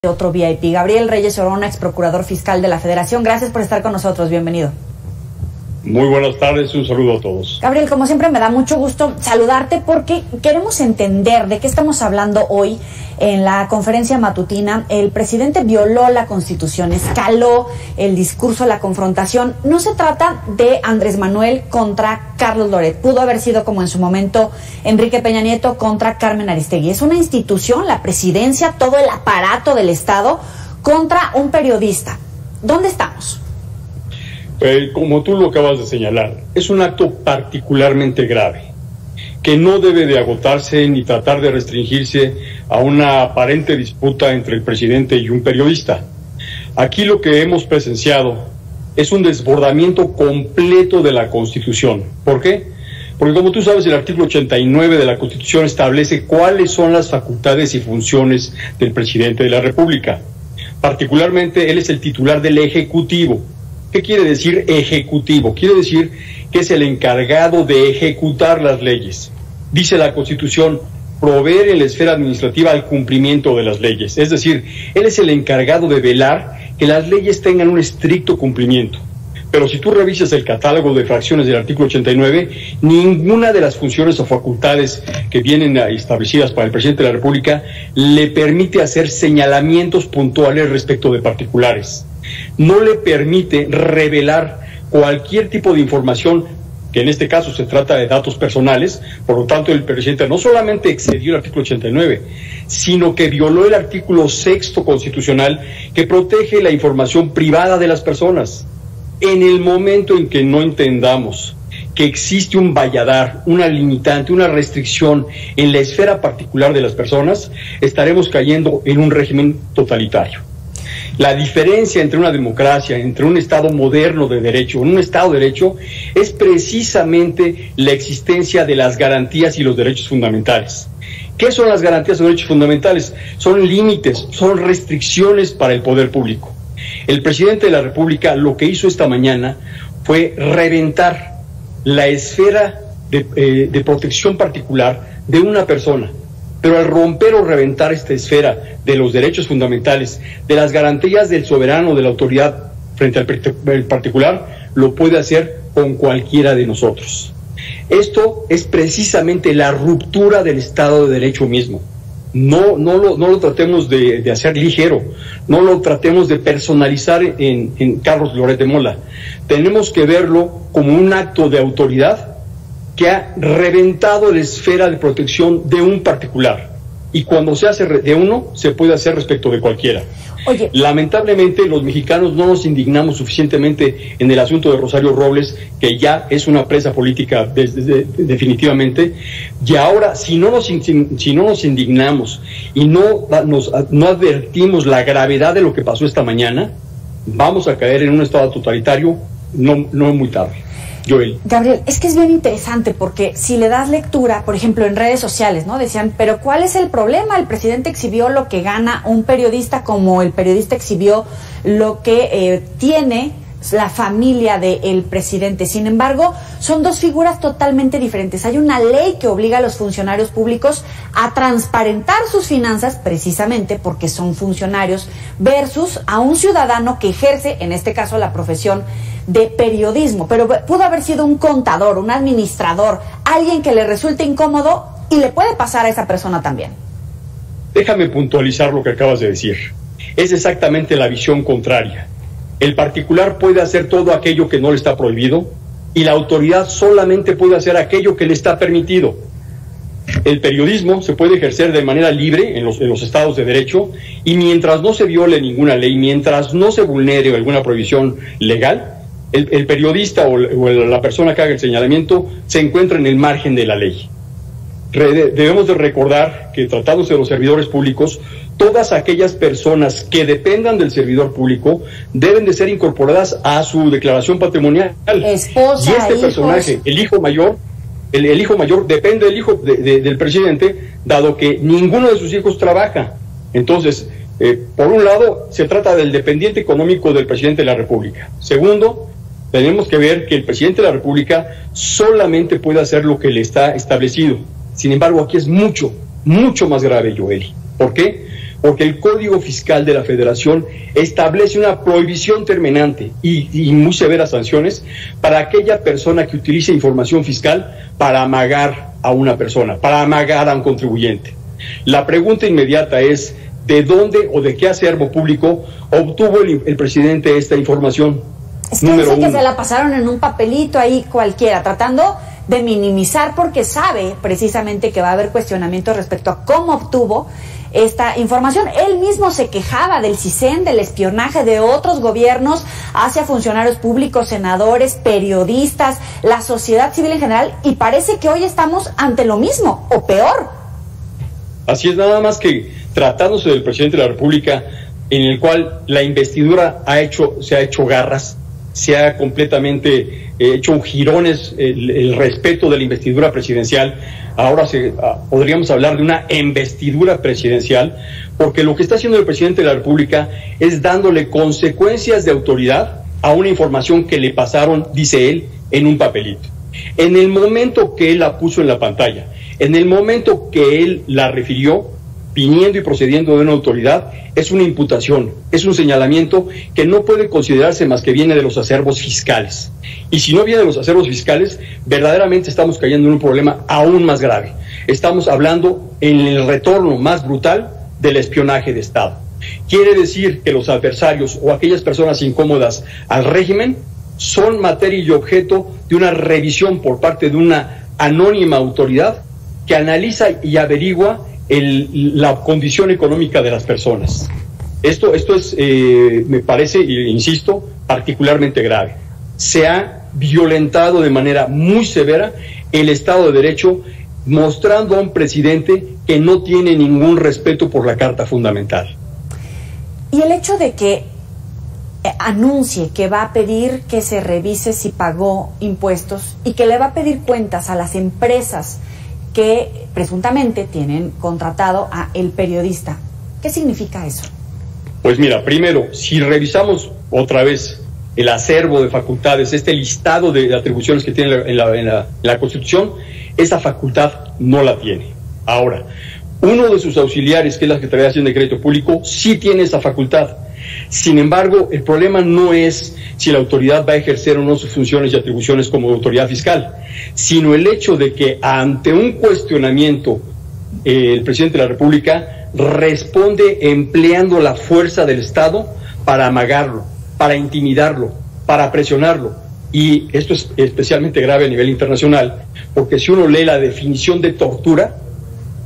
Otro VIP. Gabriel Reyes Orona, ex procurador fiscal de la Federación. Gracias por estar con nosotros. Bienvenido. Muy buenas tardes, un saludo a todos. Gabriel, como siempre me da mucho gusto saludarte porque queremos entender de qué estamos hablando hoy. En la conferencia matutina, el presidente violó la Constitución, escaló el discurso, la confrontación. No se trata de Andrés Manuel contra Carlos Loret. Pudo haber sido, como en su momento, Enrique Peña Nieto contra Carmen Aristegui. Es una institución, la presidencia, todo el aparato del Estado, contra un periodista. ¿Dónde estamos? Como tú lo acabas de señalar, es un acto particularmente grave, que no debe de agotarse ni tratar de restringirse a una aparente disputa entre el presidente y un periodista. Aquí lo que hemos presenciado es un desbordamiento completo de la Constitución. ¿Por qué? Porque como tú sabes, el artículo 89 de la Constitución establece cuáles son las facultades y funciones del presidente de la República. Particularmente, él es el titular del Ejecutivo. ¿Qué quiere decir ejecutivo? Quiere decir que es el encargado de ejecutar las leyes. Dice la Constitución, proveer en la esfera administrativa el cumplimiento de las leyes. Es decir, él es el encargado de velar que las leyes tengan un estricto cumplimiento. Pero si tú revisas el catálogo de fracciones del artículo 89, ninguna de las funciones o facultades que vienen establecidas para el presidente de la República le permite hacer señalamientos puntuales respecto de particulares. No le permite revelar cualquier tipo de información, que en este caso se trata de datos personales. Por lo tanto, el presidente no solamente excedió el artículo 89, sino que violó el artículo 6º constitucional, que protege la información privada de las personas. En el momento en que no entendamos que existe un valladar, una limitante, una restricción en la esfera particular de las personas, estaremos cayendo en un régimen totalitario. La diferencia entre una democracia, entre un Estado moderno de derecho, un Estado de derecho, es precisamente la existencia de las garantías y los derechos fundamentales. ¿Qué son las garantías y los derechos fundamentales? Son límites, son restricciones para el poder público. El presidente de la República lo que hizo esta mañana fue reventar la esfera de protección particular de una persona. Pero al romper o reventar esta esfera de los derechos fundamentales, de las garantías del soberano, de la autoridad frente al particular, lo puede hacer con cualquiera de nosotros. Esto es precisamente la ruptura del Estado de Derecho mismo. No lo tratemos de hacer ligero, no lo tratemos de personalizar en Carlos Loret de Mola. Tenemos que verlo como un acto de autoridad que ha reventado la esfera de protección de un particular. Y cuando se hace de uno, se puede hacer respecto de cualquiera. Oye, lamentablemente, los mexicanos no nos indignamos suficientemente en el asunto de Rosario Robles, que ya es una presa política definitivamente. Y ahora, si no nos indignamos y no advertimos la gravedad de lo que pasó esta mañana, vamos a caer en un estado totalitario no muy tarde. Joel. Gabriel, es que es bien interesante porque si le das lectura, por ejemplo, en redes sociales, ¿no? Decían, pero ¿cuál es el problema? El presidente exhibió lo que gana un periodista, como el periodista exhibió lo que tiene la familia del presidente. Sin embargo, son dos figuras totalmente diferentes. Hay una ley que obliga a los funcionarios públicos a transparentar sus finanzas, precisamente porque son funcionarios, versus a un ciudadano que ejerce, en este caso, la profesión de periodismo. Pero pudo haber sido un contador, un administrador, alguien que le resulte incómodo y le puede pasar a esa persona también. Déjame puntualizar lo que acabas de decir. Es exactamente la visión contraria. El particular puede hacer todo aquello que no le está prohibido y la autoridad solamente puede hacer aquello que le está permitido. El periodismo se puede ejercer de manera libre en los estados de derecho, y mientras no se viole ninguna ley, mientras no se vulnere alguna prohibición legal, el periodista o la persona que haga el señalamiento se encuentra en el margen de la ley. Debemos de recordar que, tratándose de los servidores públicos, todas aquellas personas que dependan del servidor público deben de ser incorporadas a su declaración patrimonial. Esposa, y este personaje, hijos. el hijo mayor, el hijo mayor depende del hijo del presidente, dado que ninguno de sus hijos trabaja. Entonces, por un lado, se trata del dependiente económico del presidente de la República. Segundo, tenemos que ver que el presidente de la República solamente puede hacer lo que le está establecido. Sin embargo, aquí es mucho más grave, Joel. ¿Por qué? porque el Código Fiscal de la Federación establece una prohibición terminante y muy severas sanciones para aquella persona que utilice información fiscal para amagar a una persona, para amagar a un contribuyente. La pregunta inmediata es, ¿de dónde o de qué acervo público obtuvo el presidente esta información? Es que dice que se la pasaron en un papelito ahí cualquiera, tratando de minimizar porque sabe precisamente que va a haber cuestionamiento respecto a cómo obtuvo esta información. Él mismo se quejaba del CISEN, del espionaje de otros gobiernos hacia funcionarios públicos, senadores, periodistas, la sociedad civil en general, y parece que hoy estamos ante lo mismo, o peor. Así es, nada más que tratándose del presidente de la República, en el cual la investidura se ha hecho garras, se ha completamente hecho girones el respeto de la investidura presidencial. Ahora podríamos hablar de una embestidura presidencial, porque lo que está haciendo el presidente de la República es dándole consecuencias de autoridad a una información que le pasaron, dice él, en un papelito. En el momento que él la puso en la pantalla, en el momento que él la refirió, viniendo y procediendo de una autoridad, es una imputación, es un señalamiento que no puede considerarse más que viene de los acervos fiscales. Y si no viene de los acervos fiscales, verdaderamente estamos cayendo en un problema aún más grave. Estamos hablando en el retorno más brutal del espionaje de Estado. Quiere decir que los adversarios o aquellas personas incómodas al régimen son materia y objeto de una revisión por parte de una anónima autoridad que analiza y averigua la condición económica de las personas. Esto es, me parece, insisto, particularmente grave. Se ha violentado de manera muy severa el Estado de Derecho, mostrando a un presidente que no tiene ningún respeto por la Carta Fundamental. Y el hecho de que anuncie que va a pedir que se revise si pagó impuestos y que le va a pedir cuentas a las empresas que presuntamente tienen contratado a el periodista. ¿Qué significa eso? Pues mira, primero, si revisamos otra vez el acervo de facultades, este listado de atribuciones que tiene en la Constitución, esa facultad no la tiene. Ahora, uno de sus auxiliares, que es la Secretaría de Hacienda y Crédito Público, sí tiene esa facultad. Sin embargo, el problema no es si la autoridad va a ejercer o no sus funciones y atribuciones como autoridad fiscal, sino el hecho de que ante un cuestionamiento el presidente de la República responde empleando la fuerza del Estado para amagarlo, para intimidarlo, para presionarlo. Y esto es especialmente grave a nivel internacional, porque si uno lee la definición de tortura,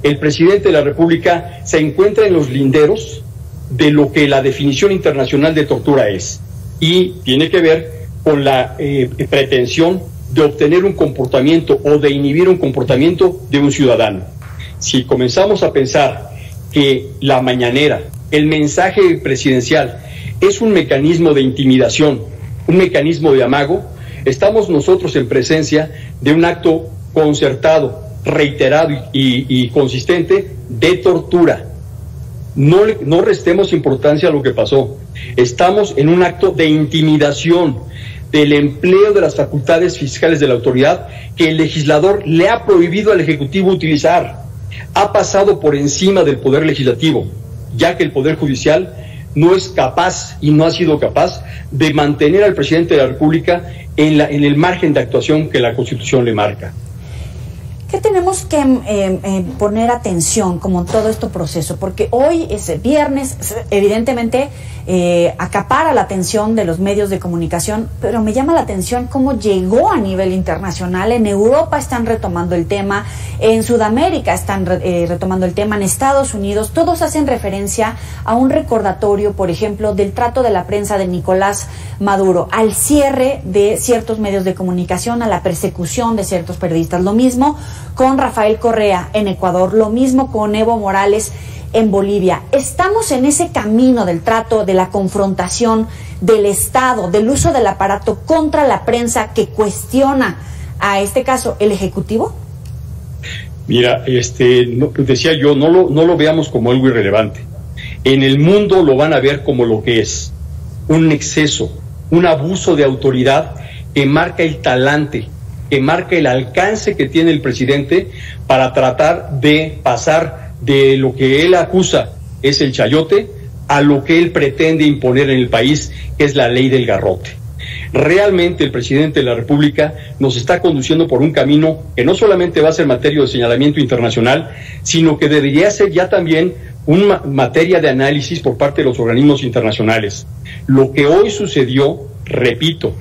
el presidente de la República se encuentra en los linderos de lo que la definición internacional de tortura es, y tiene que ver con la pretensión de obtener un comportamiento o de inhibir un comportamiento de un ciudadano. Si comenzamos a pensar que la mañanera, el mensaje presidencial, es un mecanismo de intimidación, un mecanismo de amago, estamos nosotros en presencia de un acto concertado, reiterado y consistente de tortura. No restemos importancia a lo que pasó. Estamos en un acto de intimidación, del empleo de las facultades fiscales de la autoridad que el legislador le ha prohibido al Ejecutivo utilizar. Ha pasado por encima del Poder Legislativo, ya que el Poder Judicial no es capaz y no ha sido capaz de mantener al presidente de la República en el margen de actuación que la Constitución le marca. ¿Qué tenemos que poner atención como en todo este proceso? Porque hoy es viernes, evidentemente acapara la atención de los medios de comunicación, pero me llama la atención cómo llegó a nivel internacional. En Europa están retomando el tema, en Sudamérica están retomando el tema, en Estados Unidos, todos hacen referencia a un recordatorio, por ejemplo, del trato de la prensa de Nicolás Maduro, al cierre de ciertos medios de comunicación, a la persecución de ciertos periodistas. Lo mismo con Rafael Correa en Ecuador, lo mismo con Evo Morales en Bolivia. Estamos en ese camino del trato, de la confrontación del Estado, del uso del aparato contra la prensa que cuestiona a este caso el Ejecutivo. Mira, decía yo, no lo veamos como algo irrelevante. En el mundo lo van a ver como lo que es, un exceso, un abuso de autoridad que marca el talante, que marca el alcance que tiene el presidente para tratar de pasar de lo que él acusa es el chayote a lo que él pretende imponer en el país, que es la ley del garrote. Realmente el presidente de la República nos está conduciendo por un camino que no solamente va a ser materia de señalamiento internacional, sino que debería ser ya también una materia de análisis por parte de los organismos internacionales. Lo que hoy sucedió, repito,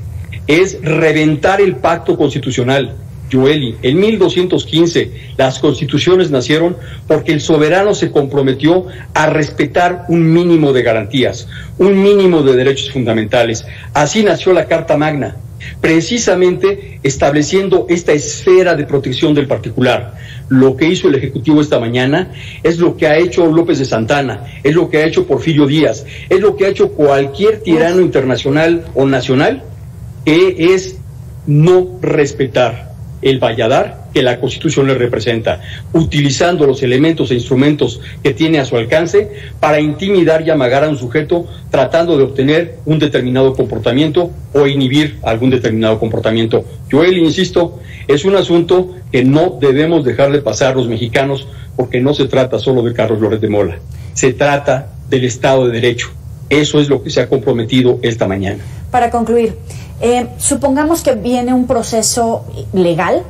es reventar el pacto constitucional. Joely, en 1215 las constituciones nacieron porque el soberano se comprometió a respetar un mínimo de garantías, un mínimo de derechos fundamentales. Así nació la Carta Magna, precisamente estableciendo esta esfera de protección del particular. Lo que hizo el Ejecutivo esta mañana es lo que ha hecho López de Santana, es lo que ha hecho Porfirio Díaz, es lo que ha hecho cualquier tirano internacional o nacional, que es no respetar el valladar que la Constitución le representa, utilizando los elementos e instrumentos que tiene a su alcance para intimidar y amagar a un sujeto tratando de obtener un determinado comportamiento o inhibir algún determinado comportamiento. Joely, insisto, es un asunto que no debemos dejar de pasar los mexicanos, porque no se trata solo de Carlos Loret de Mola, se trata del Estado de Derecho. Eso es lo que se ha comprometido esta mañana. Para concluir, supongamos que viene un proceso legal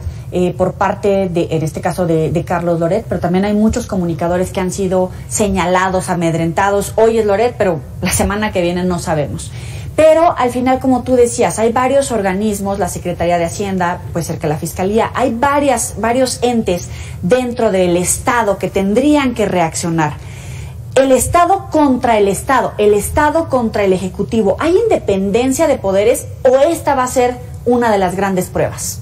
por parte de, en este caso, de Carlos Loret, pero también hay muchos comunicadores que han sido señalados, amedrentados. Hoy es Loret, pero la semana que viene no sabemos. Pero al final, como tú decías, hay varios organismos, la Secretaría de Hacienda, puede ser que la Fiscalía, hay varios entes dentro del Estado que tendrían que reaccionar. El Estado contra el Estado contra el Ejecutivo. ¿Hay independencia de poderes o esta va a ser una de las grandes pruebas?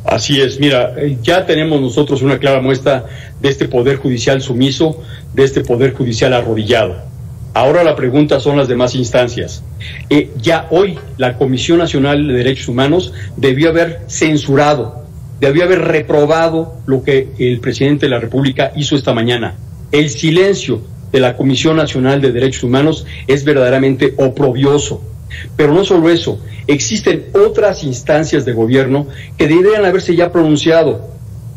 Así es, mira, ya tenemos nosotros una clara muestra de este poder judicial sumiso, de este poder judicial arrodillado. Ahora la pregunta son las demás instancias. Ya hoy la Comisión Nacional de Derechos Humanos debió haber censurado, debió haber reprobado lo que el presidente de la República hizo esta mañana. El silencio de la Comisión Nacional de Derechos Humanos es verdaderamente oprobioso. Pero no solo eso, existen otras instancias de gobierno que deberían haberse ya pronunciado,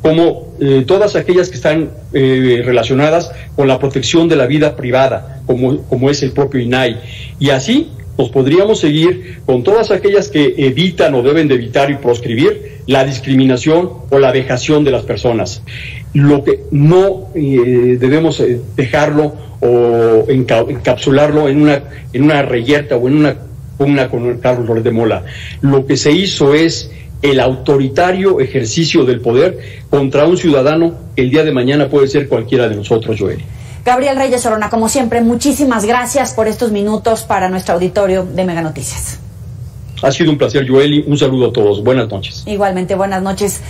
como todas aquellas que están relacionadas con la protección de la vida privada, como es el propio INAI. Y así nos podríamos seguir con todas aquellas que evitan o deben de evitar y proscribir la discriminación o la vejación de las personas. Lo que no debemos dejarlo o encapsularlo en una reyerta o en una pugna con Carlos Loret de Mola. Lo que se hizo es el autoritario ejercicio del poder contra un ciudadano que el día de mañana puede ser cualquiera de nosotros, Joely. Gabriel Reyes Orona, como siempre, muchísimas gracias por estos minutos para nuestro auditorio de Mega Noticias. Ha sido un placer, Joely. Un saludo a todos. Buenas noches. Igualmente, buenas noches.